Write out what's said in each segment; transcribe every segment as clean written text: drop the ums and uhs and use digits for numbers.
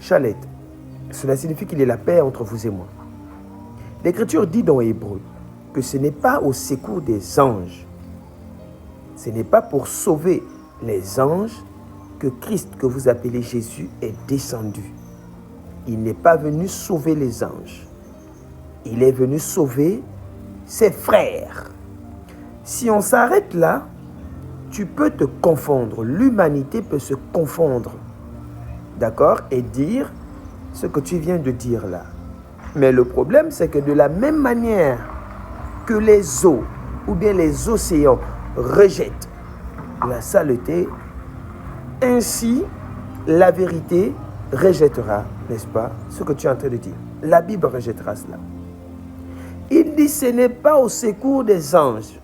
Chalet. Cela signifie qu'il y a la paix entre vous et moi. L'Écriture dit dans Hébreu que ce n'est pas au secours des anges. Ce n'est pas pour sauver les anges que Christ, que vous appelez Jésus, est descendu. Il n'est pas venu sauver les anges. Il est venu sauver ses frères. Si on s'arrête là, tu peux te confondre. L'humanité peut se confondre. D'accord? Et dire ce que tu viens de dire là. Mais le problème, c'est que de la même manière que les eaux ou bien les océans rejettent la saleté, ainsi la vérité rejettera, n'est-ce pas, ce que tu es en train de dire. La Bible rejettera cela. Il dit, ce n'est pas au secours des anges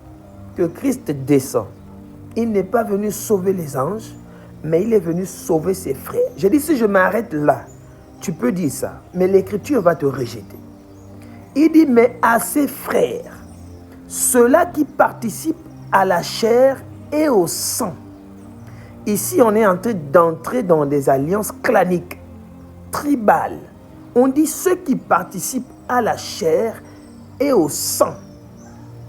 que Christ descend. Il n'est pas venu sauver les anges, mais il est venu sauver ses frères. Je dis, si je m'arrête là, tu peux dire ça, mais l'Écriture va te rejeter. Il dit, mais à ses frères, ceux-là qui participent à la chair et au sang. Ici, on est en train d'entrer dans des alliances claniques, tribales. On dit ceux qui participent à la chair et au sang,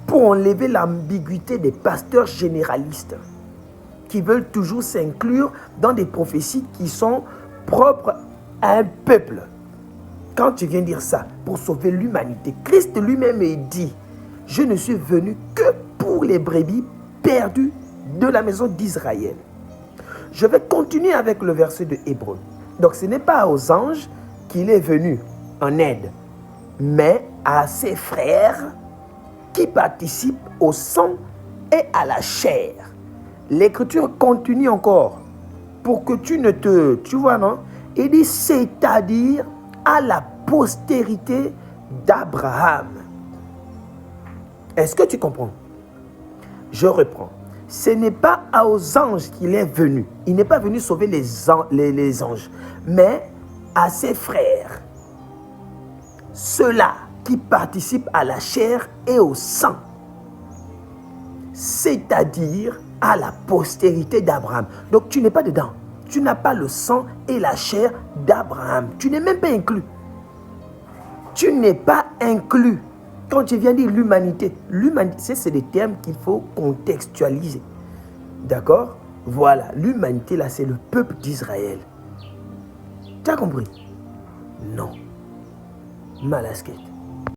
pour enlever l'ambiguïté des pasteurs généralistes qui veulent toujours s'inclure dans des prophéties qui sont propres à un peuple. Quand tu viens dire ça, pour sauver l'humanité, Christ lui-même dit, je ne suis venu que pour les brebis perdues de la maison d'Israël. Je vais continuer avec le verset de Hébreu. Donc ce n'est pas aux anges qu'il est venu en aide, mais à ses frères qui participent au sang et à la chair. L'Écriture continue encore pour que tu ne te... Tu vois, non? Il dit, c'est-à-dire à la postérité d'Abraham. Est-ce que tu comprends? Je reprends. Ce n'est pas aux anges qu'il est venu. Il n'est pas venu sauver les anges, mais à ses frères. Ceux-là qui participent à la chair et au sang. C'est-à-dire à la postérité d'Abraham. Donc tu n'es pas dedans. Tu n'as pas le sang et la chair d'Abraham. Tu n'es même pas inclus. Tu n'es pas inclus. Quand tu viens dire l'humanité, l'humanité, c'est des termes qu'il faut contextualiser. D'accord? Voilà, l'humanité là, c'est le peuple d'Israël. Tu as compris? Non. Malasquette.